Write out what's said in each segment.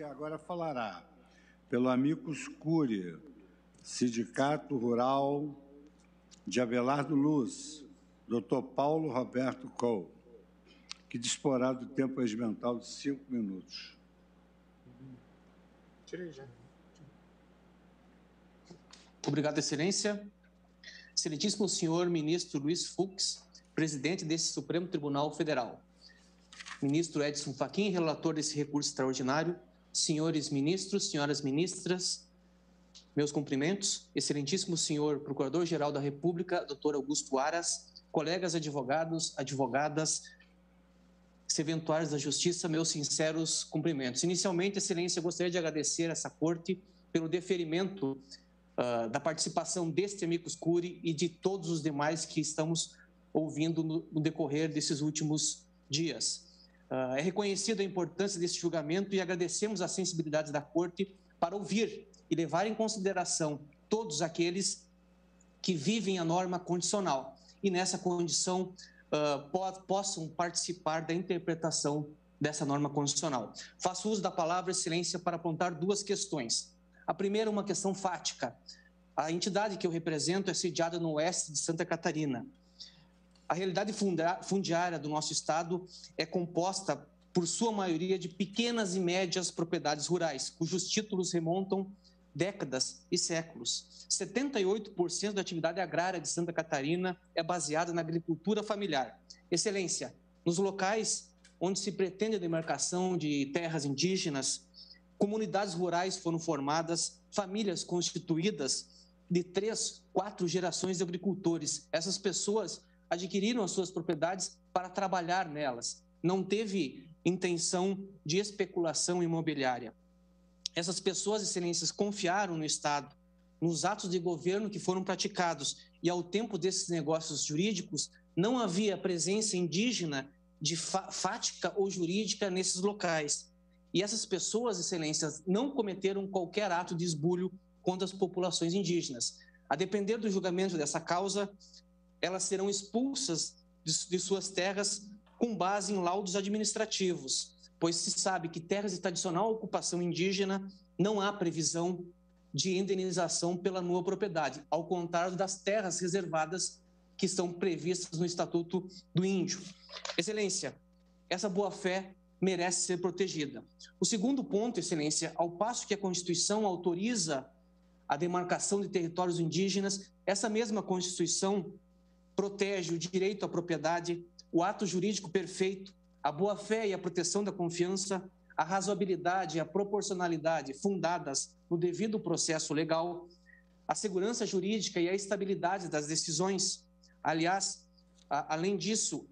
Agora falará pelo Amicus Curiae, Sindicato Rural de Abelardo Luz, Dr. Paulo Roberto Cole, que disporá do tempo regimental de 5 minutos. Obrigado, Excelência. Excelentíssimo senhor ministro Luiz Fux, presidente desse Supremo Tribunal Federal. Ministro Edson Fachin, relator desse recurso extraordinário. Senhores ministros, senhoras ministras, meus cumprimentos. Excelentíssimo senhor Procurador-Geral da República, doutor Augusto Aras, colegas advogados, advogadas, serventuários da Justiça, meus sinceros cumprimentos. Inicialmente, Excelência, gostaria de agradecer a essa corte pelo deferimento da participação deste Amicus Curiae e de todos os demais que estamos ouvindo no decorrer desses últimos dias. É reconhecida a importância desse julgamento e agradecemos a sensibilidade da Corte para ouvir e levar em consideração todos aqueles que vivem a norma condicional e, nessa condição, possam participar da interpretação dessa norma condicional. Faço uso da palavra, Excelência, para apontar duas questões. A primeira, uma questão fática. A entidade que eu represento é sediada no oeste de Santa Catarina. A realidade fundiária do nosso estado é composta, por sua maioria, de pequenas e médias propriedades rurais, cujos títulos remontam décadas e séculos. 78% da atividade agrária de Santa Catarina é baseada na agricultura familiar. Excelência, nos locais onde se pretende a demarcação de terras indígenas, comunidades rurais foram formadas, famílias constituídas de 3, 4 gerações de agricultores. Essas pessoas adquiriram as suas propriedades para trabalhar nelas. Não teve intenção de especulação imobiliária. Essas pessoas, Excelências, confiaram no Estado, nos atos de governo que foram praticados, e ao tempo desses negócios jurídicos, não havia presença indígena de fática ou jurídica nesses locais. E essas pessoas, Excelências, não cometeram qualquer ato de esbulho contra as populações indígenas. A depender do julgamento dessa causa, elas serão expulsas de suas terras com base em laudos administrativos, pois se sabe que terras de tradicional ocupação indígena não há previsão de indenização pela nua propriedade, ao contrário das terras reservadas que estão previstas no Estatuto do Índio. Excelência, essa boa-fé merece ser protegida. O segundo ponto, Excelência, ao passo que a Constituição autoriza a demarcação de territórios indígenas, essa mesma Constituição protege o direito à propriedade, o ato jurídico perfeito, a boa-fé e a proteção da confiança, a razoabilidade e a proporcionalidade fundadas no devido processo legal, a segurança jurídica e a estabilidade das decisões. Aliás, além disso,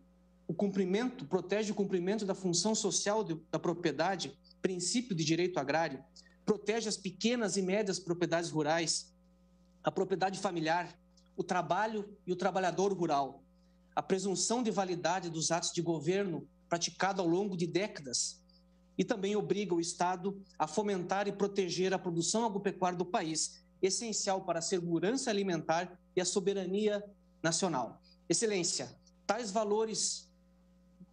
o cumprimento protege o cumprimento da função social da propriedade, princípio de direito agrário, protege as pequenas e médias propriedades rurais, a propriedade familiar, o trabalho e o trabalhador rural, a presunção de validade dos atos de governo praticado ao longo de décadas, e também obriga o Estado a fomentar e proteger a produção agropecuária do país, essencial para a segurança alimentar e a soberania nacional. Excelência, tais valores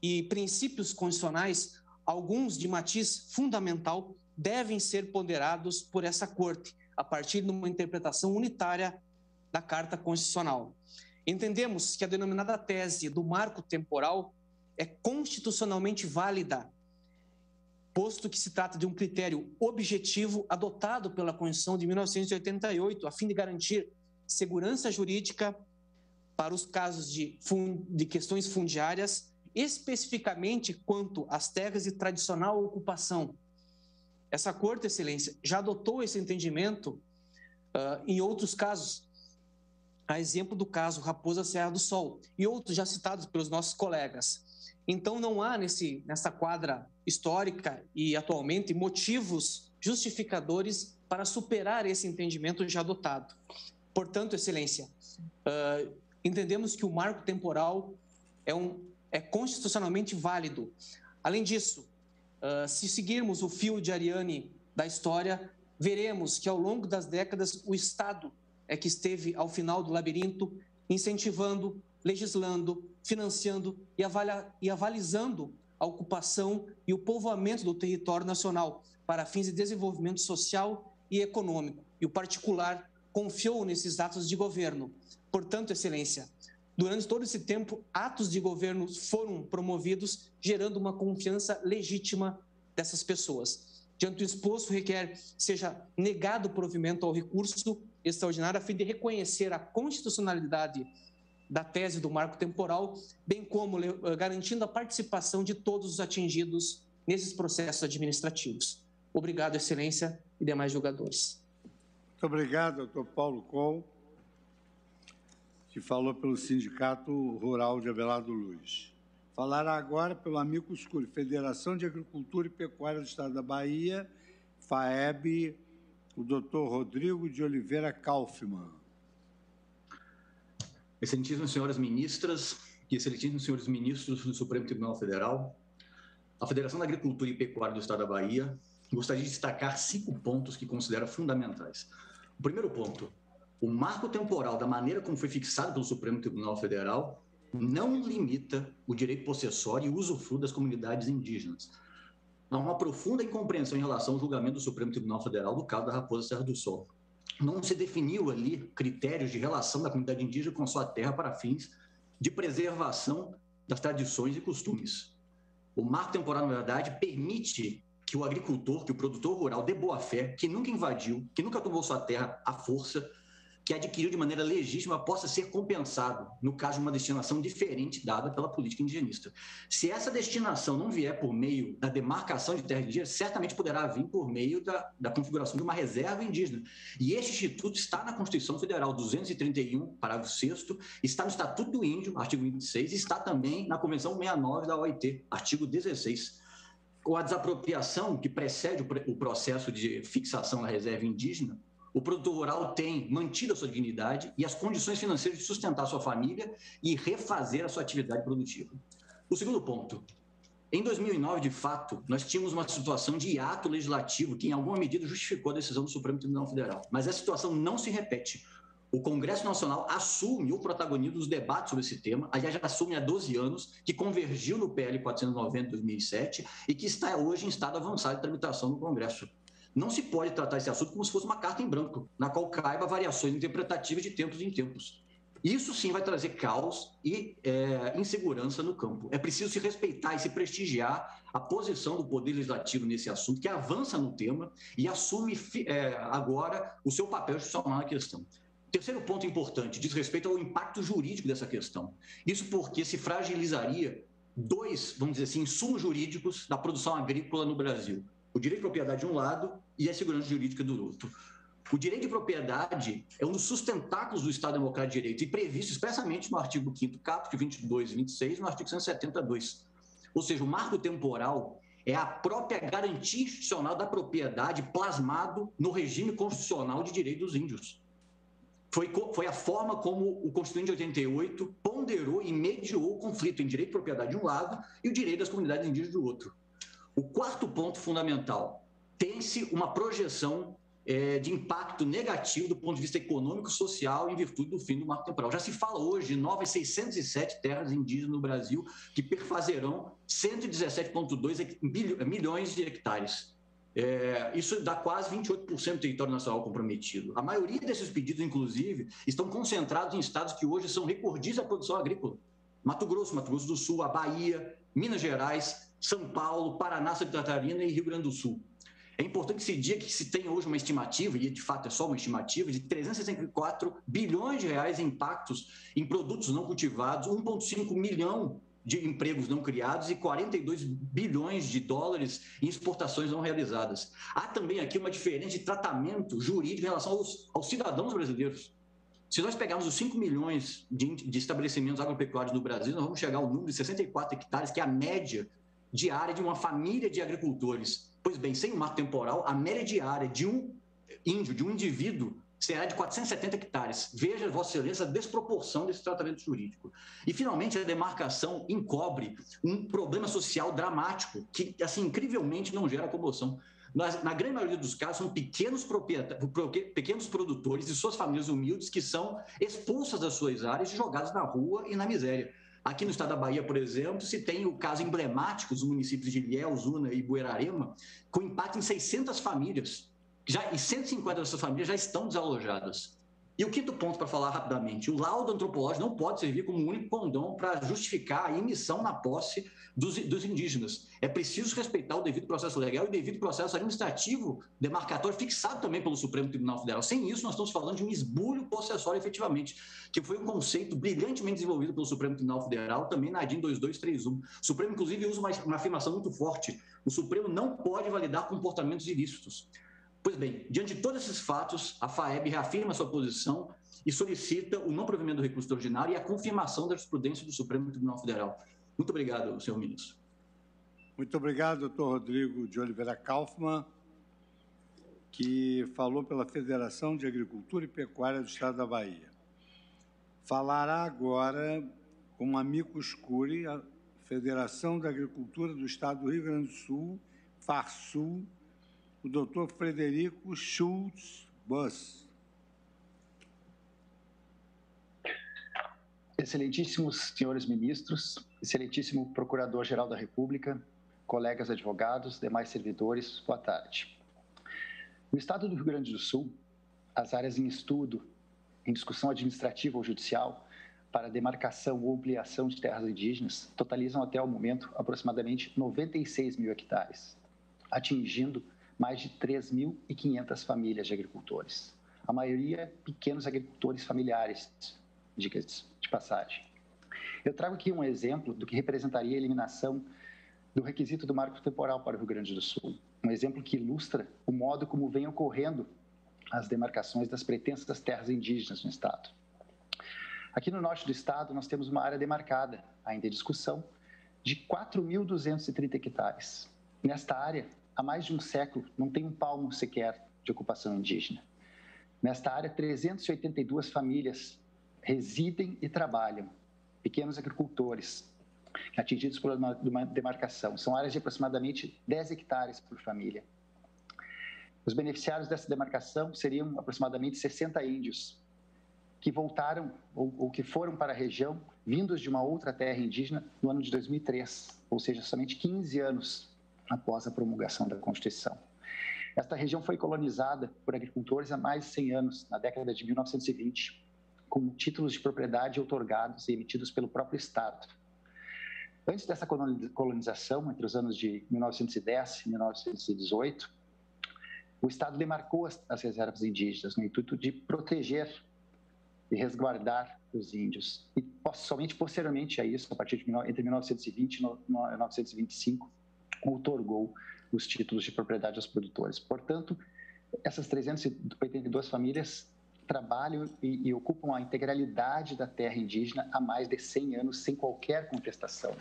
e princípios constitucionais, alguns de matiz fundamental, devem ser ponderados por essa Corte, a partir de uma interpretação unitária da Carta Constitucional. Entendemos que a denominada tese do marco temporal é constitucionalmente válida, posto que se trata de um critério objetivo adotado pela Constituição de 1988, a fim de garantir segurança jurídica para os casos de questões fundiárias, especificamente quanto às terras de tradicional ocupação. Essa Corte, Excelência, já adotou esse entendimento em outros casos, a exemplo do caso Raposa Serra do Sol, e outros já citados pelos nossos colegas. Então, não há nessa quadra histórica e atualmente motivos justificadores para superar esse entendimento já adotado. Portanto, Excelência, entendemos que o marco temporal é constitucionalmente válido. Além disso, se seguirmos o fio de Ariane da história, veremos que ao longo das décadas o Estado é que esteve ao final do labirinto, incentivando, legislando, financiando e avalizando a ocupação e o povoamento do território nacional, para fins de desenvolvimento social e econômico, e o particular confiou nesses atos de governo. Portanto, Excelência, durante todo esse tempo, atos de governo foram promovidos, gerando uma confiança legítima dessas pessoas. Diante do exposto, requer seja negado o provimento ao recurso extraordinário a fim de reconhecer a constitucionalidade da tese do marco temporal, bem como garantindo a participação de todos os atingidos nesses processos administrativos. Obrigado, Excelência e demais julgadores. Muito obrigado, doutor Paulo Coll, que falou pelo Sindicato Rural de Abelardo Luz. Falará agora pelo Amicus Curiae, Federação de Agricultura e Pecuária do Estado da Bahia, FAEB, o doutor Rodrigo de Oliveira Kaufmann. Excelentíssimas senhoras ministras e excelentíssimos senhores ministros do Supremo Tribunal Federal, a Federação da Agricultura e Pecuária do Estado da Bahia gostaria de destacar 5 pontos que considera fundamentais. O primeiro ponto: o marco temporal, da maneira como foi fixado pelo Supremo Tribunal Federal, não limita o direito possessório e usufruto das comunidades indígenas. Há uma profunda incompreensão em relação ao julgamento do Supremo Tribunal Federal do caso da Raposa Serra do Sol. Não se definiu ali critérios de relação da comunidade indígena com sua terra para fins de preservação das tradições e costumes. O marco temporal, na verdade, permite que o agricultor, que o produtor rural de boa-fé, que nunca invadiu, que nunca tomou sua terra à força, que adquiriu de maneira legítima, possa ser compensado no caso de uma destinação diferente dada pela política indigenista. Se essa destinação não vier por meio da demarcação de terra indígena, certamente poderá vir por meio da configuração de uma reserva indígena. E este instituto está na Constituição Federal 231, parágrafo 6º, está no Estatuto do Índio, artigo 26, e está também na Convenção 69 da OIT, artigo 16. Com a desapropriação que precede o processo de fixação da reserva indígena, o produtor rural tem mantido a sua dignidade e as condições financeiras de sustentar a sua família e refazer a sua atividade produtiva. O segundo ponto: em 2009, de fato, nós tínhamos uma situação de hiato legislativo que, em alguma medida, justificou a decisão do Supremo Tribunal Federal. Mas essa situação não se repete. O Congresso Nacional assume o protagonismo dos debates sobre esse tema, aliás, já assume há 12 anos, que convergiu no PL 490 de 2007 e que está hoje em estado avançado de tramitação no Congresso. Não se pode tratar esse assunto como se fosse uma carta em branco, na qual caiba variações interpretativas de tempos em tempos. Isso sim vai trazer caos e insegurança no campo. É preciso se respeitar e se prestigiar a posição do Poder Legislativo nesse assunto, que avança no tema e assume agora o seu papel institucional na questão. Terceiro ponto importante, diz respeito ao impacto jurídico dessa questão. Isso porque se fragilizaria 2, vamos dizer assim, insumos jurídicos da produção agrícola no Brasil: o direito de propriedade de um lado e a segurança jurídica do outro. O direito de propriedade é um dos sustentáculos do Estado Democrático de Direito e previsto expressamente no artigo 5º caput 22 e 26 e no artigo 172. Ou seja, o marco temporal é a própria garantia institucional da propriedade plasmado no regime constitucional de direito dos índios. Foi a forma como o Constituinte de 88 ponderou e mediou o conflito em direito de propriedade de um lado e o direito das comunidades indígenas do outro. O quarto ponto fundamental: tem-se uma projeção de impacto negativo do ponto de vista econômico e social em virtude do fim do marco temporal. Já se fala hoje de novas 607 terras indígenas no Brasil que perfazerão 117,2 milhões de hectares. Isso dá quase 28% do território nacional comprometido. A maioria desses pedidos, inclusive, estão concentrados em estados que hoje são recordistas da produção agrícola: Mato Grosso do Sul, a Bahia, Minas Gerais, São Paulo, Paraná, Santa Catarina e Rio Grande do Sul. É importante que se diga que se tem hoje uma estimativa, e de fato é só uma estimativa, de 364 bilhões de reais em impactos em produtos não cultivados, 1,5 milhão de empregos não criados e 42 bilhões de dólares em exportações não realizadas. Há também aqui uma diferença de tratamento jurídico em relação aos cidadãos brasileiros. Se nós pegarmos os 5 milhões de estabelecimentos agropecuários no Brasil, nós vamos chegar ao número de 64 hectares, que é a média diária de uma família de agricultores. Pois bem, sem o marco temporal, a média diária de um índio, de um indivíduo, será de 470 hectares. Veja, Vossa Excelência, a desproporção desse tratamento jurídico. E, finalmente, a demarcação encobre um problema social dramático que, assim, incrivelmente não gera comoção. Na grande maioria dos casos, são pequenos produtores e suas famílias humildes que são expulsas das suas áreas e jogados na rua e na miséria. Aqui no estado da Bahia, por exemplo, se tem o caso emblemático dos municípios de Ilhéus, Una e Buerarema, com impacto em 600 famílias, e 150 dessas famílias já estão desalojadas. E o quinto ponto, para falar rapidamente, o laudo antropológico não pode servir como único condão para justificar a imissão na posse dos indígenas. É preciso respeitar o devido processo legal e o devido processo administrativo demarcatório fixado também pelo Supremo Tribunal Federal. Sem isso, nós estamos falando de um esbulho possessório, efetivamente, que foi um conceito brilhantemente desenvolvido pelo Supremo Tribunal Federal, também na ADIM 2231. O Supremo, inclusive, usa uma afirmação muito forte. O Supremo não pode validar comportamentos ilícitos. Pois bem, diante de todos esses fatos, a FAEB reafirma sua posição e solicita o não provimento do recurso extraordinário e a confirmação da jurisprudência do Supremo Tribunal Federal. Muito obrigado, senhor ministro. Muito obrigado, doutor Rodrigo de Oliveira Kaufmann, que falou pela Federação de Agricultura e Pecuária do Estado da Bahia. Falará agora com amicus curiae, a Federação da Agricultura do Estado do Rio Grande do Sul, FARSUL, o doutor Frederico Schultz-Buss. Excelentíssimos senhores ministros, excelentíssimo Procurador-Geral da República, colegas advogados, demais servidores, boa tarde. No estado do Rio Grande do Sul, as áreas em estudo, em discussão administrativa ou judicial, para demarcação ou ampliação de terras indígenas, totalizam até o momento aproximadamente 96 mil hectares, atingindo mais de 3.500 famílias de agricultores. A maioria pequenos agricultores familiares, dicas de passagem. Eu trago aqui um exemplo do que representaria a eliminação do requisito do marco temporal para o Rio Grande do Sul. Um exemplo que ilustra o modo como vem ocorrendo as demarcações das pretensas terras indígenas no estado. Aqui no norte do estado, nós temos uma área demarcada, ainda em discussão, de 4.230 hectares. Nesta área, há mais de um século, não tem um palmo sequer de ocupação indígena. Nesta área, 382 famílias residem e trabalham, pequenos agricultores, atingidos por uma demarcação. São áreas de aproximadamente 10 hectares por família. Os beneficiários dessa demarcação seriam aproximadamente 60 índios, que voltaram ou que foram para a região, vindos de uma outra terra indígena, no ano de 2003, ou seja, somente 15 anos após a promulgação da Constituição. Esta região foi colonizada por agricultores há mais de 100 anos, na década de 1920, com títulos de propriedade outorgados e emitidos pelo próprio Estado. Antes dessa colonização, entre os anos de 1910 e 1918, o Estado demarcou as reservas indígenas no intuito de proteger e resguardar os índios. E somente posteriormente a isso, a partir de entre 1920 e 1925, outorgou os títulos de propriedade aos produtores. Portanto, essas 382 famílias trabalham e ocupam a integralidade da terra indígena há mais de 100 anos, sem qualquer contestação.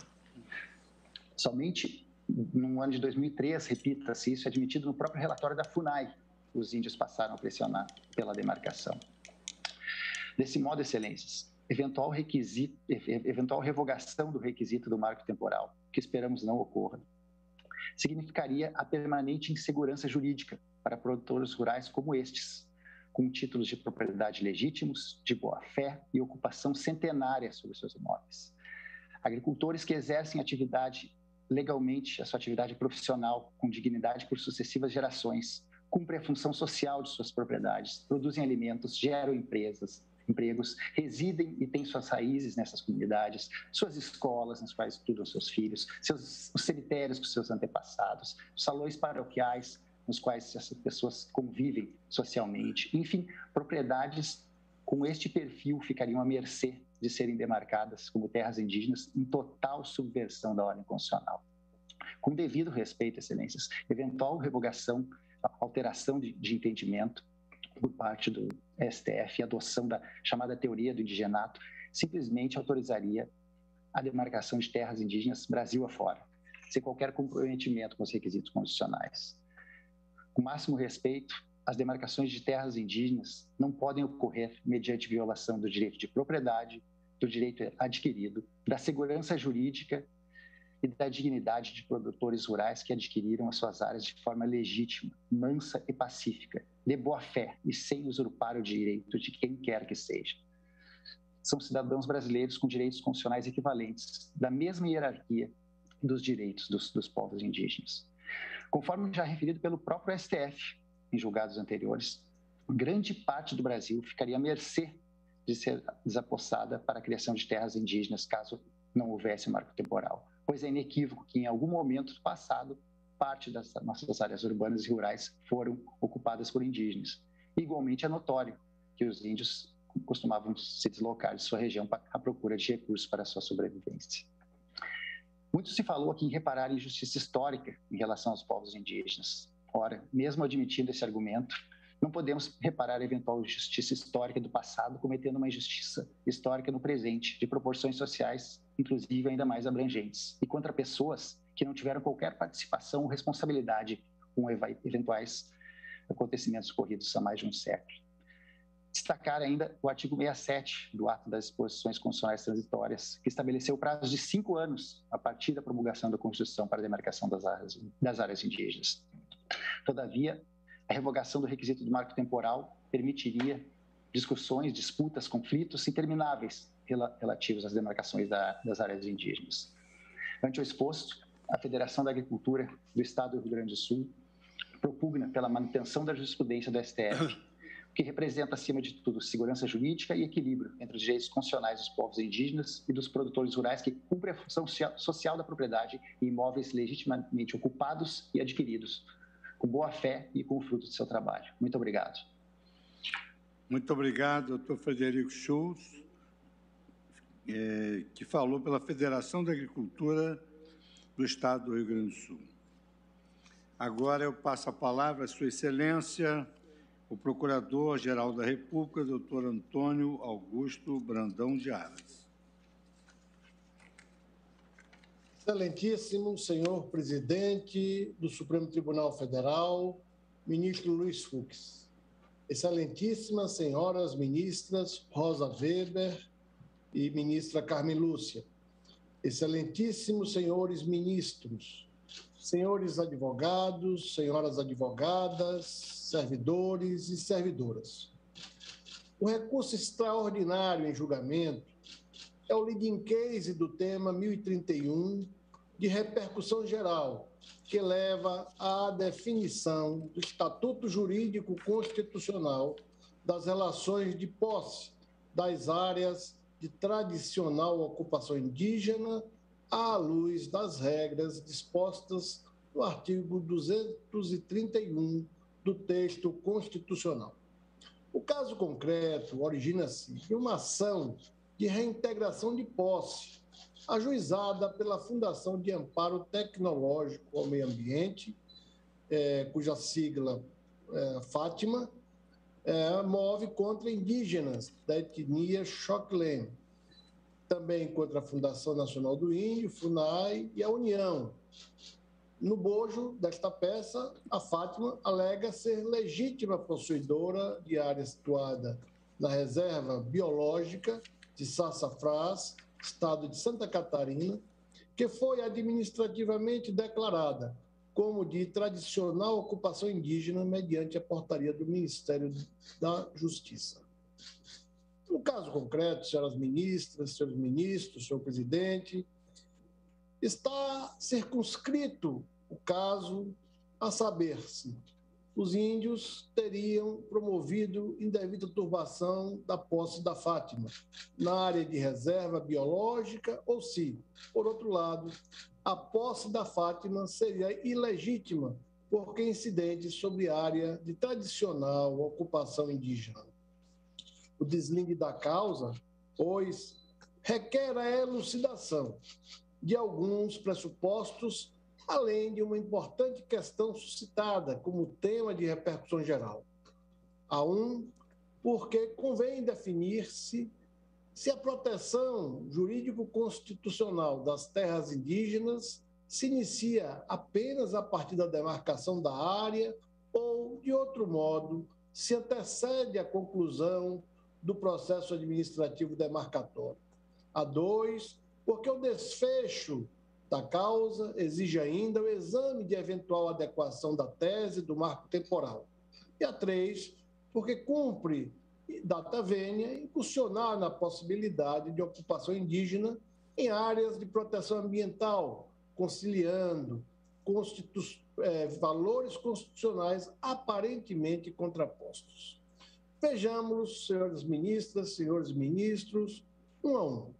Somente no ano de 2003, repita-se isso, admitido no próprio relatório da FUNAI, os índios passaram a pressionar pela demarcação. Desse modo, excelências, eventual revogação do requisito do marco temporal, que esperamos não ocorra, significaria a permanente insegurança jurídica para produtores rurais como estes, com títulos de propriedade legítimos, de boa-fé e ocupação centenária sobre seus imóveis. Agricultores que exercem atividade legalmente, a sua atividade profissional, com dignidade por sucessivas gerações, cumprem a função social de suas propriedades, produzem alimentos, geram empregos, residem e têm suas raízes nessas comunidades, suas escolas nas quais estudam seus filhos, os cemitérios com seus antepassados, os salões paroquiais nos quais essas pessoas convivem socialmente. Enfim, propriedades com este perfil ficariam à mercê de serem demarcadas como terras indígenas em total subversão da ordem constitucional. Com devido respeito, excelências, eventual revogação, alteração de entendimento por parte do STF e adoção da chamada teoria do indigenato simplesmente autorizaria a demarcação de terras indígenas Brasil afora, sem qualquer comprometimento com os requisitos constitucionais. Com máximo respeito, as demarcações de terras indígenas não podem ocorrer mediante violação do direito de propriedade, do direito adquirido, da segurança jurídica e da dignidade de produtores rurais que adquiriram as suas áreas de forma legítima, mansa e pacífica, de boa fé e sem usurpar o direito de quem quer que seja. são cidadãos brasileiros com direitos constitucionais equivalentes, da mesma hierarquia dos direitos dos povos indígenas. Conforme já referido pelo próprio STF em julgados anteriores, grande parte do Brasil ficaria à mercê de ser desapossada para a criação de terras indígenas, caso não houvesse um marco temporal, pois é inequívoco que, em algum momento do passado, parte das nossas áreas urbanas e rurais foram ocupadas por indígenas. Igualmente, é notório que os índios costumavam se deslocar de sua região à procura de recursos para a sua sobrevivência. Muito se falou aqui em reparar a injustiça histórica em relação aos povos indígenas. Ora, mesmo admitindo esse argumento, não podemos reparar a eventual injustiça histórica do passado cometendo uma injustiça histórica no presente, de proporções sociais, inclusive ainda mais abrangentes, e contra pessoas que não tiveram qualquer participação ou responsabilidade com eventuais acontecimentos ocorridos há mais de um século. Destacar ainda o artigo 67 do Ato das Disposições Constitucionais Transitórias, que estabeleceu o prazo de 5 anos a partir da promulgação da Constituição para a demarcação das áreas indígenas. Todavia, a revogação do requisito do marco temporal permitiria discussões, disputas, conflitos intermináveis relativos às demarcações das áreas indígenas. Ante o exposto, a Federação da Agricultura do Estado do Rio Grande do Sul propugna pela manutenção da jurisprudência do STF, que representa, acima de tudo, segurança jurídica e equilíbrio entre os direitos constitucionais dos povos indígenas e dos produtores rurais que cumprem a função social da propriedade em imóveis legitimamente ocupados e adquiridos, com boa fé e com o fruto do seu trabalho. Muito obrigado. Muito obrigado, doutor Frederico Schultz, que falou pela Federação da Agricultura do Estado do Rio Grande do Sul. Agora eu passo a palavra à Sua Excelência, o Procurador-Geral da República, doutor Antônio Augusto Brandão de Aras. Excelentíssimo senhor presidente do Supremo Tribunal Federal, ministro Luiz Fux. Excelentíssimas senhoras ministras Rosa Weber e ministra Carmen Lúcia. Excelentíssimos senhores ministros, senhores advogados, senhoras advogadas, servidores e servidoras. O recurso extraordinário em julgamento é o leading case do tema 1031 de repercussão geral, que leva à definição do Estatuto Jurídico Constitucional das relações de posse das áreas de tradicional ocupação indígena à luz das regras dispostas no artigo 231 do texto constitucional. O caso concreto origina-se de uma ação de reintegração de posse, ajuizada pela Fundação de Amparo Tecnológico ao Meio Ambiente, cuja sigla Fátima, move contra indígenas da etnia Xoclen, também contra a Fundação Nacional do Índio, FUNAI, e a União. No bojo desta peça, a Fátima alega ser legítima possuidora de área situada na Reserva Biológica de Sassafrás, estado de Santa Catarina, que foi administrativamente declarada como de tradicional ocupação indígena mediante a portaria do Ministério da Justiça. No caso concreto, senhoras ministras, senhores ministros, senhor presidente, está circunscrito o caso a saber-se: os índios teriam promovido indevida turbação da posse da Fátima na área de reserva biológica ou se, por outro lado, a posse da Fátima seria ilegítima porque incidente sobre área de tradicional ocupação indígena. O deslinde da causa, pois, requer a elucidação de alguns pressupostos, além de uma importante questão suscitada como tema de repercussão geral. Porque convém definir-se se a proteção jurídico-constitucional das terras indígenas se inicia apenas a partir da demarcação da área ou, de outro modo, se antecede à conclusão do processo administrativo demarcatório. Porque o desfecho da causa exige ainda o exame de eventual adequação da tese do marco temporal. E porque cumpre data vênia, impulsionar na possibilidade de ocupação indígena em áreas de proteção ambiental, conciliando valores constitucionais aparentemente contrapostos. Vejamos, senhoras ministras, senhores ministros, um a um.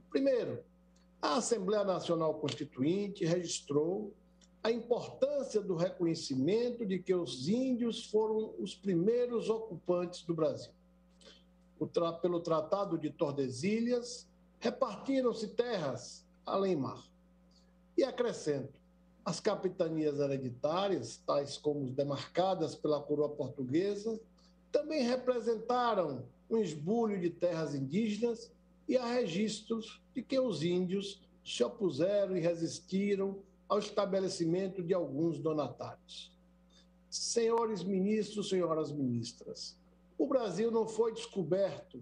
Primeiro, a Assembleia Nacional Constituinte registrou a importância do reconhecimento de que os índios foram os primeiros ocupantes do Brasil. Pelo Tratado de Tordesilhas, repartiram-se terras além-mar. E acrescento, as capitanias hereditárias, tais como demarcadas pela coroa portuguesa, também representaram um esbulho de terras indígenas e há registros de que os índios se opuseram e resistiram ao estabelecimento de alguns donatários. Senhores ministros, senhoras ministras, o Brasil não foi descoberto,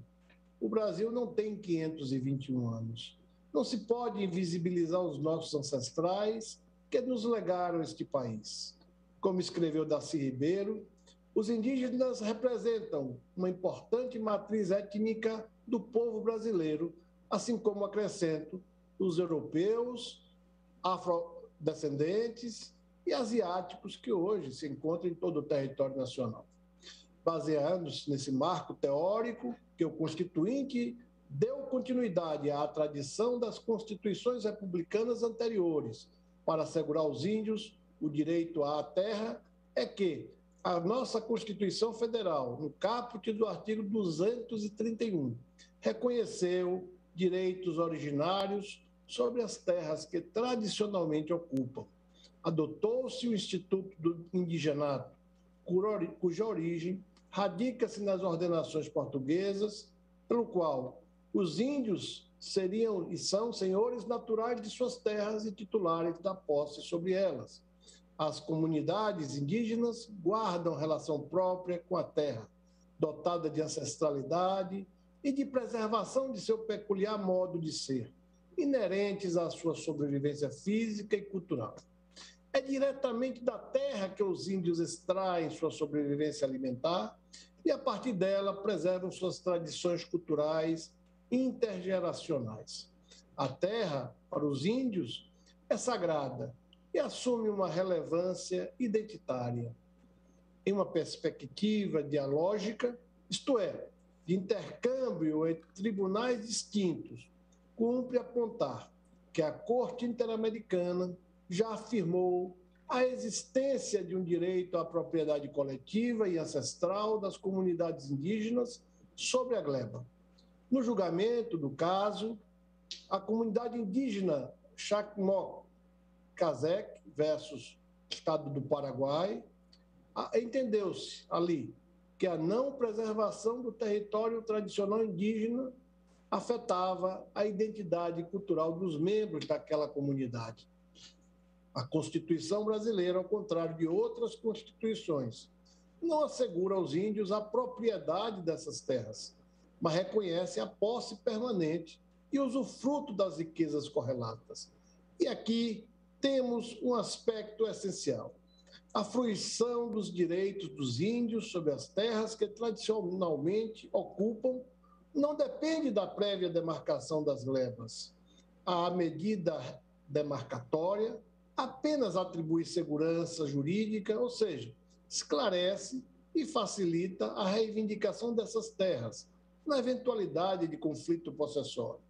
o Brasil não tem 521 anos. Não se pode invisibilizar os nossos ancestrais que nos legaram este país. Como escreveu Darcy Ribeiro, os indígenas representam uma importante matriz étnica do povo brasileiro, assim como, acrescento, os europeus, afrodescendentes e asiáticos que hoje se encontram em todo o território nacional. Baseando-se nesse marco teórico que o Constituinte deu continuidade à tradição das constituições republicanas anteriores para assegurar aos índios o direito à terra, é que a nossa Constituição Federal, no caput do artigo 231, reconheceu direitos originários sobre as terras que tradicionalmente ocupam. Adotou-se o Instituto do Indigenato, cuja origem radica-se nas ordenações portuguesas, pelo qual os índios seriam e são senhores naturais de suas terras e titulares da posse sobre elas. As comunidades indígenas guardam relação própria com a terra, dotada de ancestralidade e de preservação de seu peculiar modo de ser, inerentes à sua sobrevivência física e cultural. É diretamente da terra que os índios extraem sua sobrevivência alimentar e, a partir dela, preservam suas tradições culturais intergeracionais. A terra, para os índios, é sagrada e assume uma relevância identitária. Em uma perspectiva dialógica, isto é, de intercâmbio entre tribunais distintos, cumpre apontar que a Corte Interamericana já afirmou a existência de um direito à propriedade coletiva e ancestral das comunidades indígenas sobre a gleba. No julgamento do caso, a comunidade indígena Chacmó Kazek versus Estado do Paraguai, entendeu-se ali que a não preservação do território tradicional indígena afetava a identidade cultural dos membros daquela comunidade. A Constituição brasileira, ao contrário de outras constituições, não assegura aos índios a propriedade dessas terras, mas reconhece a posse permanente e usufruto das riquezas correlatas. E aqui temos um aspecto essencial: a fruição dos direitos dos índios sobre as terras que tradicionalmente ocupam não depende da prévia demarcação das glebas. A medida demarcatória apenas atribui segurança jurídica, ou seja, esclarece e facilita a reivindicação dessas terras, na eventualidade de conflito possessório.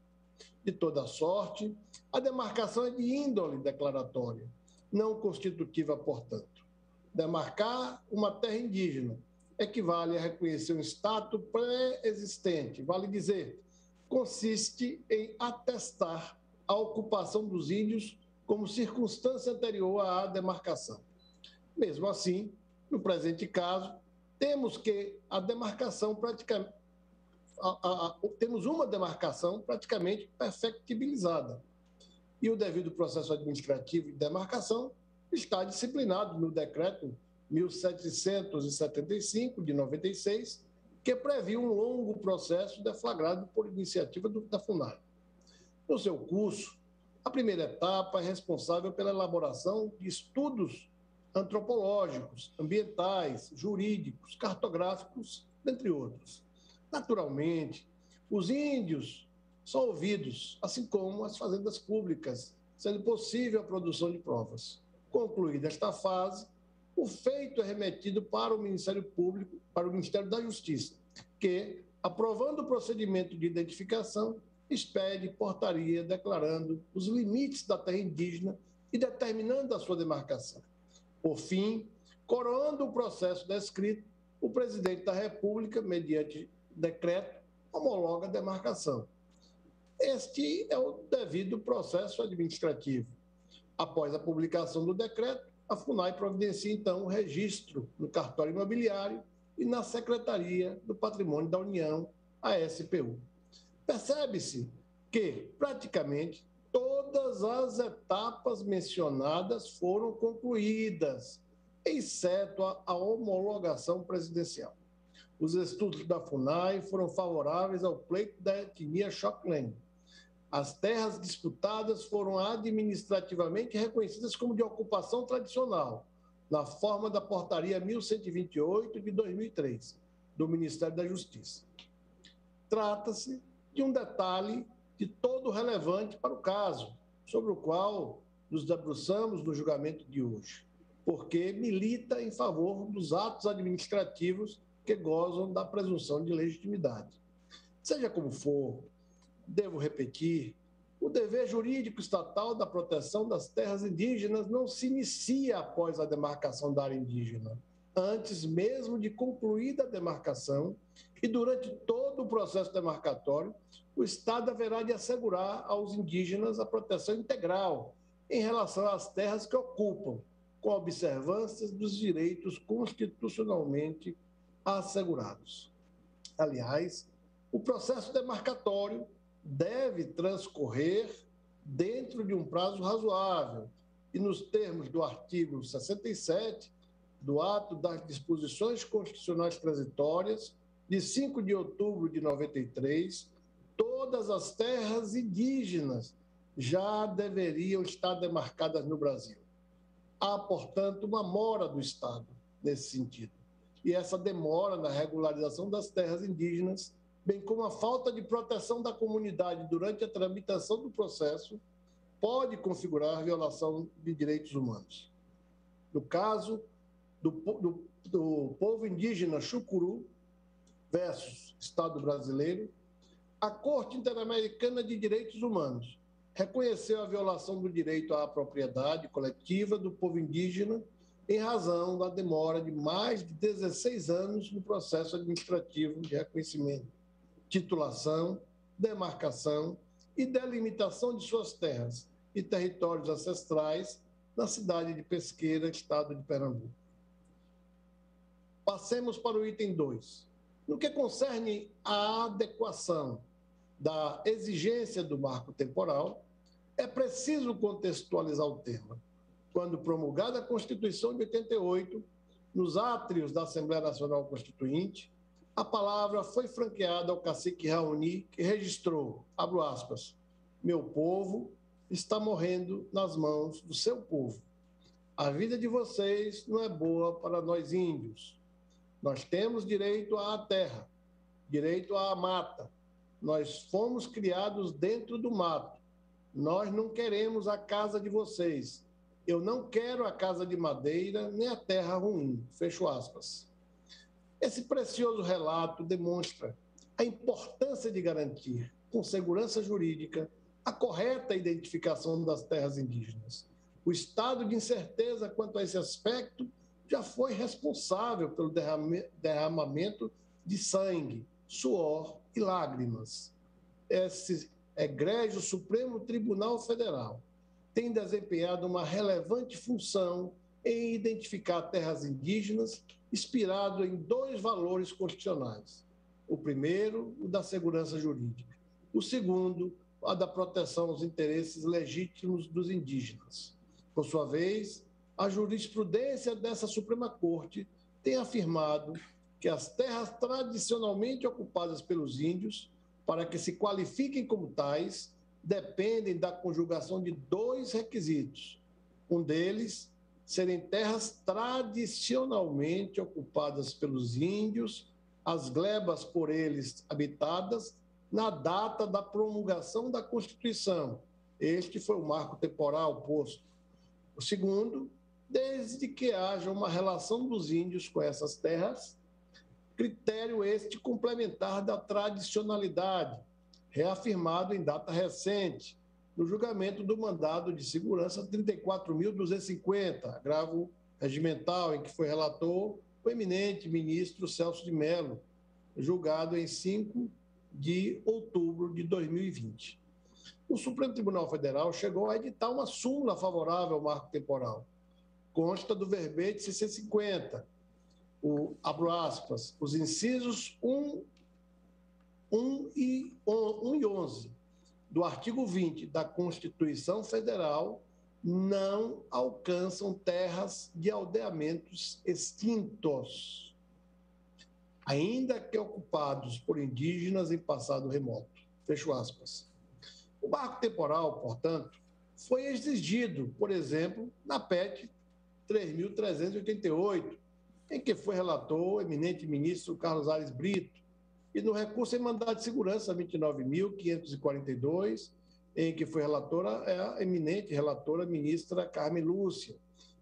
De toda sorte, a demarcação é de índole declaratória, não constitutiva, portanto. Demarcar uma terra indígena equivale a reconhecer um status pré-existente, vale dizer, consiste em atestar a ocupação dos índios como circunstância anterior à demarcação. Mesmo assim, no presente caso, temos uma demarcação praticamente perfectibilizada. E o devido processo administrativo de demarcação está disciplinado no decreto 1775, de 96, que previu um longo processo deflagrado por iniciativa da FUNAI. No seu curso, a primeira etapa é responsável pela elaboração de estudos antropológicos, ambientais, jurídicos, cartográficos, entre outros. Naturalmente, os índios são ouvidos, assim como as fazendas públicas, sendo possível a produção de provas. Concluída esta fase, o feito é remetido para o Ministério Público, para o Ministério da Justiça, que, aprovando o procedimento de identificação, expede portaria declarando os limites da terra indígena e determinando a sua demarcação. Por fim, coroando o processo descrito, o presidente da República, mediante decreto, homologa a demarcação. Este é o devido processo administrativo. Após a publicação do decreto, a FUNAI providencia, então, o registro no cartório imobiliário e na Secretaria do Patrimônio da União, a SPU. Percebe-se que, praticamente, todas as etapas mencionadas foram concluídas, exceto a homologação presidencial. Os estudos da FUNAI foram favoráveis ao pleito da etnia Xoklen. As terras disputadas foram administrativamente reconhecidas como de ocupação tradicional, na forma da Portaria 1128 de 2003, do Ministério da Justiça. Trata-se de um detalhe de todo relevante para o caso, sobre o qual nos debruçamos no julgamento de hoje, porque milita em favor dos atos administrativos que gozam da presunção de legitimidade. Seja como for, devo repetir, o dever jurídico estatal da proteção das terras indígenas não se inicia após a demarcação da área indígena. Antes mesmo de concluída a demarcação e durante todo o processo demarcatório, o Estado haverá de assegurar aos indígenas a proteção integral em relação às terras que ocupam, com observâncias dos direitos constitucionalmente assegurados. Aliás, o processo demarcatório deve transcorrer dentro de um prazo razoável e nos termos do artigo 67 do Ato das Disposições Constitucionais Transitórias, de 5 de outubro de 93, todas as terras indígenas já deveriam estar demarcadas no Brasil. Há, portanto, uma mora do Estado nesse sentido. E essa demora na regularização das terras indígenas, bem como a falta de proteção da comunidade durante a tramitação do processo, pode configurar violação de direitos humanos. No caso do povo indígena Chucuru versus Estado brasileiro, a Corte Interamericana de Direitos Humanos reconheceu a violação do direito à propriedade coletiva do povo indígena em razão da demora de mais de 16 anos no processo administrativo de reconhecimento, titulação, demarcação e delimitação de suas terras e territórios ancestrais na cidade de Pesqueira, estado de Pernambuco. Passemos para o item 2. No que concerne à adequação da exigência do marco temporal, é preciso contextualizar o tema. Quando promulgada a Constituição de 88, nos átrios da Assembleia Nacional Constituinte, a palavra foi franqueada ao cacique Raoni, que registrou, abro aspas, meu povo está morrendo nas mãos do seu povo. A vida de vocês não é boa para nós índios. Nós temos direito à terra, direito à mata. Nós fomos criados dentro do mato. Nós não queremos a casa de vocês. Eu não quero a casa de madeira, nem a terra ruim. Fecho aspas. Esse precioso relato demonstra a importância de garantir, com segurança jurídica, a correta identificação das terras indígenas. O estado de incerteza quanto a esse aspecto já foi responsável pelo derramamento de sangue, suor e lágrimas. Esse egrégio Supremo Tribunal Federal tem desempenhado uma relevante função em identificar terras indígenas, inspirado em 2 valores constitucionais. O primeiro, o da segurança jurídica. O segundo, a da proteção aos interesses legítimos dos indígenas. Por sua vez, a jurisprudência dessa Suprema Corte tem afirmado que as terras tradicionalmente ocupadas pelos índios, para que se qualifiquem como tais, dependem da conjugação de 2 requisitos. Um deles, serem terras tradicionalmente ocupadas pelos índios as glebas por eles habitadas na data da promulgação da Constituição. Este foi o marco temporal posto. O segundo, desde que haja uma relação dos índios com essas terras, critério este complementar da tradicionalidade, reafirmado em data recente, no julgamento do mandado de segurança 34.250, agravo regimental, em que foi relator o eminente ministro Celso de Mello, julgado em 5 de outubro de 2020. O Supremo Tribunal Federal chegou a editar uma súmula favorável ao marco temporal. Consta do verbete 650, abro aspas, os incisos 1 e 11 do artigo 20 da Constituição Federal não alcançam terras de aldeamentos extintos, ainda que ocupados por indígenas em passado remoto. Fecho aspas. O marco temporal, portanto, foi exigido, por exemplo, na PEC 3.388, em que foi relator o eminente ministro Carlos Aires Brito, e no recurso em mandado de segurança 29.542, em que foi relatora a eminente relatora ministra Carmen Lúcia.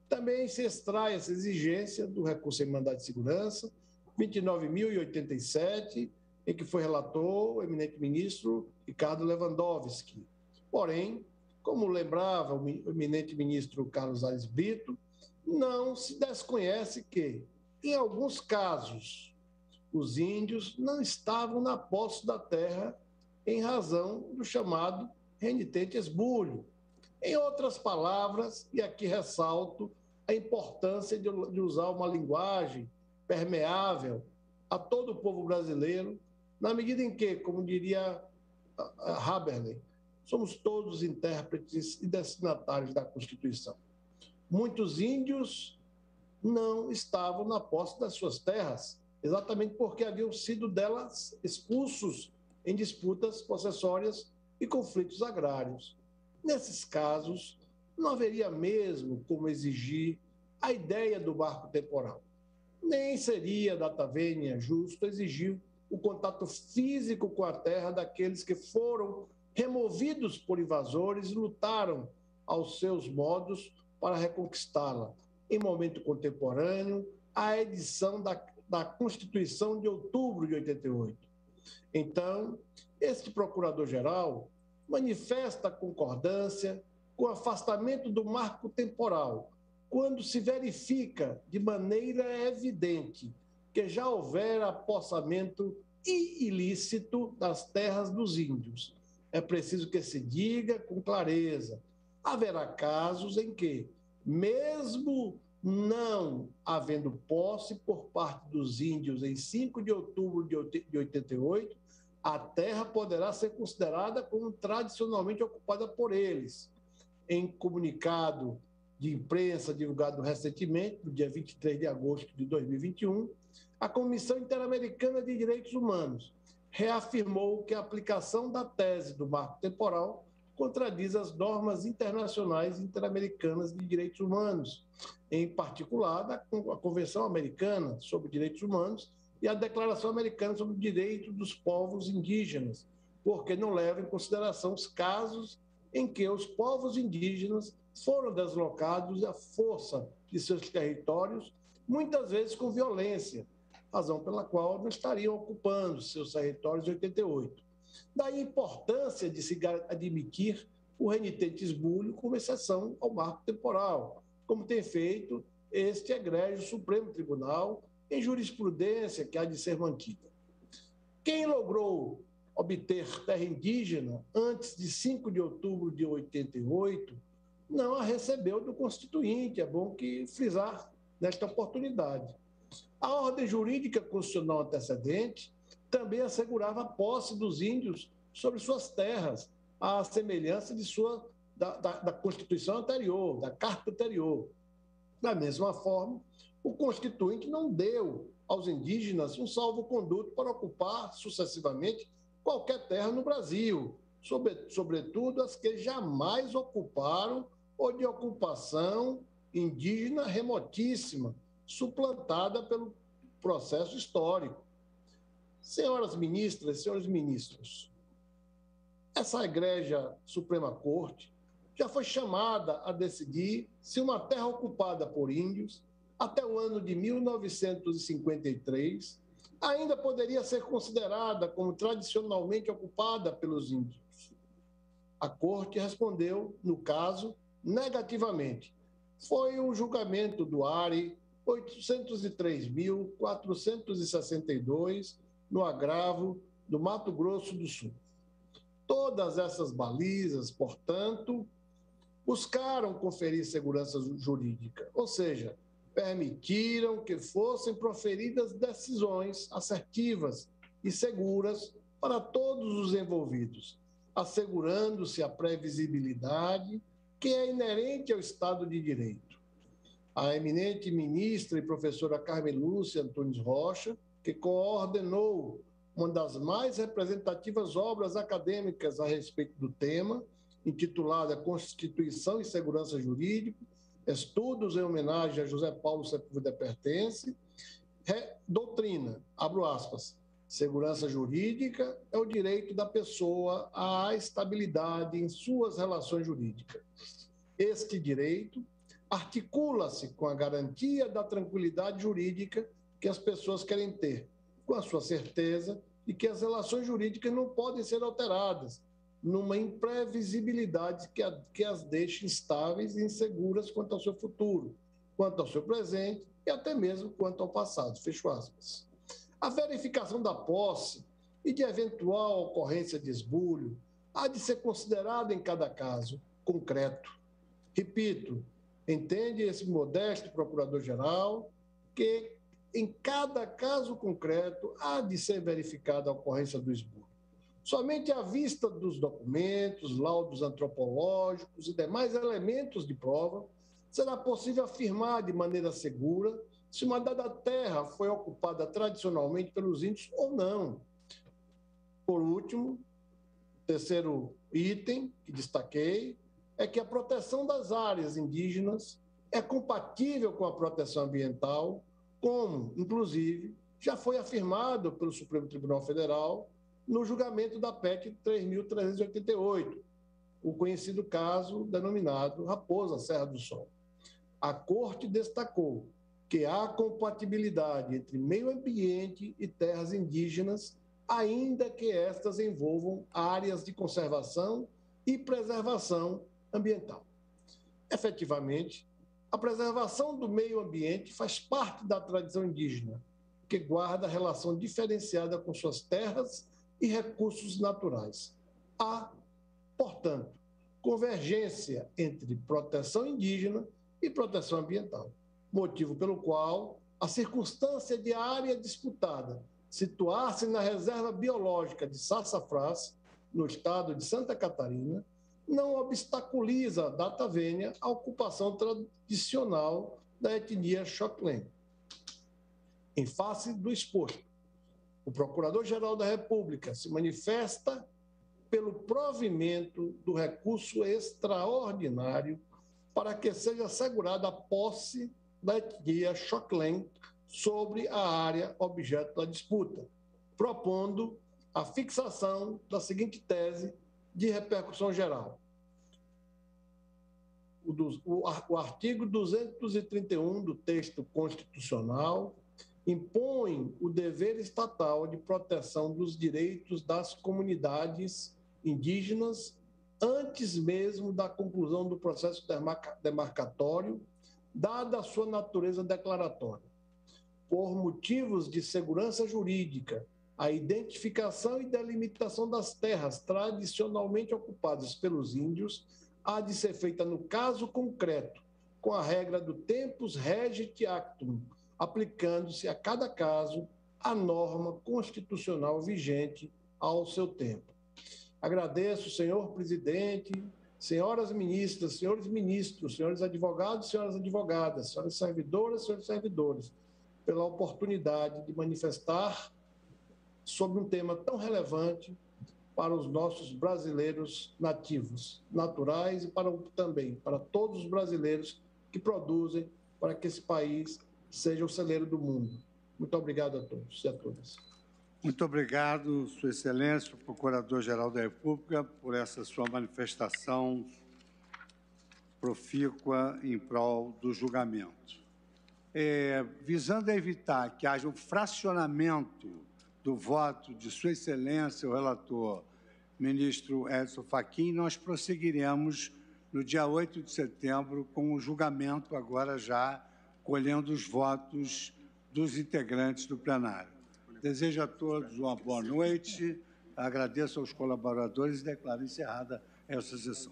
Também se extrai essa exigência do recurso em mandado de segurança 29.087, em que foi relator o eminente ministro Ricardo Lewandowski. Porém, como lembrava o eminente ministro Carlos Aires Brito, não se desconhece que, em alguns casos, os índios não estavam na posse da terra em razão do chamado renitente esbulho. Em outras palavras, e aqui ressalto a importância de usar uma linguagem permeável a todo o povo brasileiro, na medida em que, como diria Haberley, somos todos intérpretes e destinatários da Constituição. Muitos índios não estavam na posse das suas terras, exatamente porque haviam sido delas expulsos em disputas possessórias e conflitos agrários. Nesses casos, não haveria mesmo como exigir a ideia do marco temporal. Nem seria data vênia justo exigir o contato físico com a terra daqueles que foram removidos por invasores e lutaram aos seus modos para reconquistá-la. Em momento contemporâneo, a edição da Constituição de outubro de 88. Então, este procurador-geral manifesta concordância com o afastamento do marco temporal, quando se verifica de maneira evidente que já houver apossamento ilícito das terras dos índios. É preciso que se diga com clareza: haverá casos em que, mesmo não havendo posse por parte dos índios em 5 de outubro de 88, a terra poderá ser considerada como tradicionalmente ocupada por eles. Em comunicado de imprensa divulgado recentemente, no dia 23 de agosto de 2021, a Comissão Interamericana de Direitos Humanos reafirmou que a aplicação da tese do marco temporal contradiz as normas internacionais e interamericanas de direitos humanos, em particular a Convenção Americana sobre Direitos Humanos e a Declaração Americana sobre o Direito dos Povos Indígenas, porque não leva em consideração os casos em que os povos indígenas foram deslocados à força de seus territórios, muitas vezes com violência, razão pela qual não estariam ocupando seus territórios em 88. Daí a importância de se admitir o renitente esbulho como exceção ao marco temporal, como tem feito este egrégio Supremo Tribunal em jurisprudência que há de ser mantida. Quem logrou obter terra indígena antes de 5 de outubro de 88 não a recebeu do Constituinte, é bom que frisar nesta oportunidade. A ordem jurídica constitucional antecedente também assegurava a posse dos índios sobre suas terras, à semelhança da Constituição anterior, da Carta anterior. Da mesma forma, o Constituinte não deu aos indígenas um salvo-conduto para ocupar sucessivamente qualquer terra no Brasil, sobretudo as que jamais ocuparam ou de ocupação indígena remotíssima, suplantada pelo processo histórico. Senhoras ministras, senhores ministros, essa egrégia Suprema Corte já foi chamada a decidir se uma terra ocupada por índios até o ano de 1953 ainda poderia ser considerada como tradicionalmente ocupada pelos índios. A Corte respondeu, no caso, negativamente. Foi o julgamento do ARE 803.462, no agravo do Mato Grosso do Sul. Todas essas balizas, portanto, buscaram conferir segurança jurídica, ou seja, permitiram que fossem proferidas decisões assertivas e seguras para todos os envolvidos, assegurando-se a previsibilidade que é inerente ao Estado de Direito. A eminente ministra e professora Carmen Lúcia Antunes Rocha, que coordenou uma das mais representativas obras acadêmicas a respeito do tema, intitulada Constituição e Segurança Jurídica, Estudos em homenagem a José Paulo Sepúlveda Pertence, doutrina, abro aspas, segurança jurídica é o direito da pessoa à estabilidade em suas relações jurídicas. Este direito articula-se com a garantia da tranquilidade jurídica que as pessoas querem ter, com a sua certeza de que as relações jurídicas não podem ser alteradas, numa imprevisibilidade que as deixe instáveis e inseguras quanto ao seu futuro, quanto ao seu presente e até mesmo quanto ao passado. Fecho aspas. A verificação da posse e de eventual ocorrência de esbulho há de ser considerada em cada caso concreto. Repito, entende esse modesto procurador-geral que em cada caso concreto há de ser verificada a ocorrência do esbulho. Somente à vista dos documentos, laudos antropológicos e demais elementos de prova, será possível afirmar de maneira segura se uma dada terra foi ocupada tradicionalmente pelos índios ou não. Por último, terceiro item que destaquei é que a proteção das áreas indígenas é compatível com a proteção ambiental, como, inclusive, já foi afirmado pelo Supremo Tribunal Federal no julgamento da PEC 3.388, o conhecido caso denominado Raposa Serra do Sol. A Corte destacou que há compatibilidade entre meio ambiente e terras indígenas, ainda que estas envolvam áreas de conservação e preservação ambiental. Efetivamente, a preservação do meio ambiente faz parte da tradição indígena, que guarda relação diferenciada com suas terras e recursos naturais. Há, portanto, convergência entre proteção indígena e proteção ambiental, motivo pelo qual a circunstância de a área disputada situar-se na reserva biológica de Sassafrás, no estado de Santa Catarina, não obstaculiza data vênia a ocupação tradicional da etnia Xoklen. Em face do exposto, o Procurador-Geral da República se manifesta pelo provimento do recurso extraordinário para que seja assegurada a posse da etnia Xoklen sobre a área objeto da disputa, propondo a fixação da seguinte tese de repercussão geral. O artigo 231 do texto constitucional impõe o dever estatal de proteção dos direitos das comunidades indígenas antes mesmo da conclusão do processo demarcatório, dada a sua natureza declaratória. Por motivos de segurança jurídica, a identificação e delimitação das terras tradicionalmente ocupadas pelos índios há de ser feita no caso concreto, com a regra do tempus regit actum, aplicando-se a cada caso a norma constitucional vigente ao seu tempo. Agradeço, senhor presidente, senhoras ministras, senhores ministros, senhores advogados, senhoras advogadas, senhoras servidoras, senhores servidores, pela oportunidade de manifestar sobre um tema tão relevante para os nossos brasileiros nativos, naturais e também para todos os brasileiros que produzem para que esse país seja o celeiro do mundo. Muito obrigado a todos e a todas. Muito obrigado, Sua Excelência, Procurador-Geral da República, por essa sua manifestação profícua em prol do julgamento. Visando evitar que haja um fracionamento do voto de Sua Excelência, o relator, ministro Edson Fachin, nós prosseguiremos no dia 8 de setembro com o julgamento, agora já colhendo os votos dos integrantes do plenário. Desejo a todos uma boa noite, agradeço aos colaboradores e declaro encerrada essa sessão.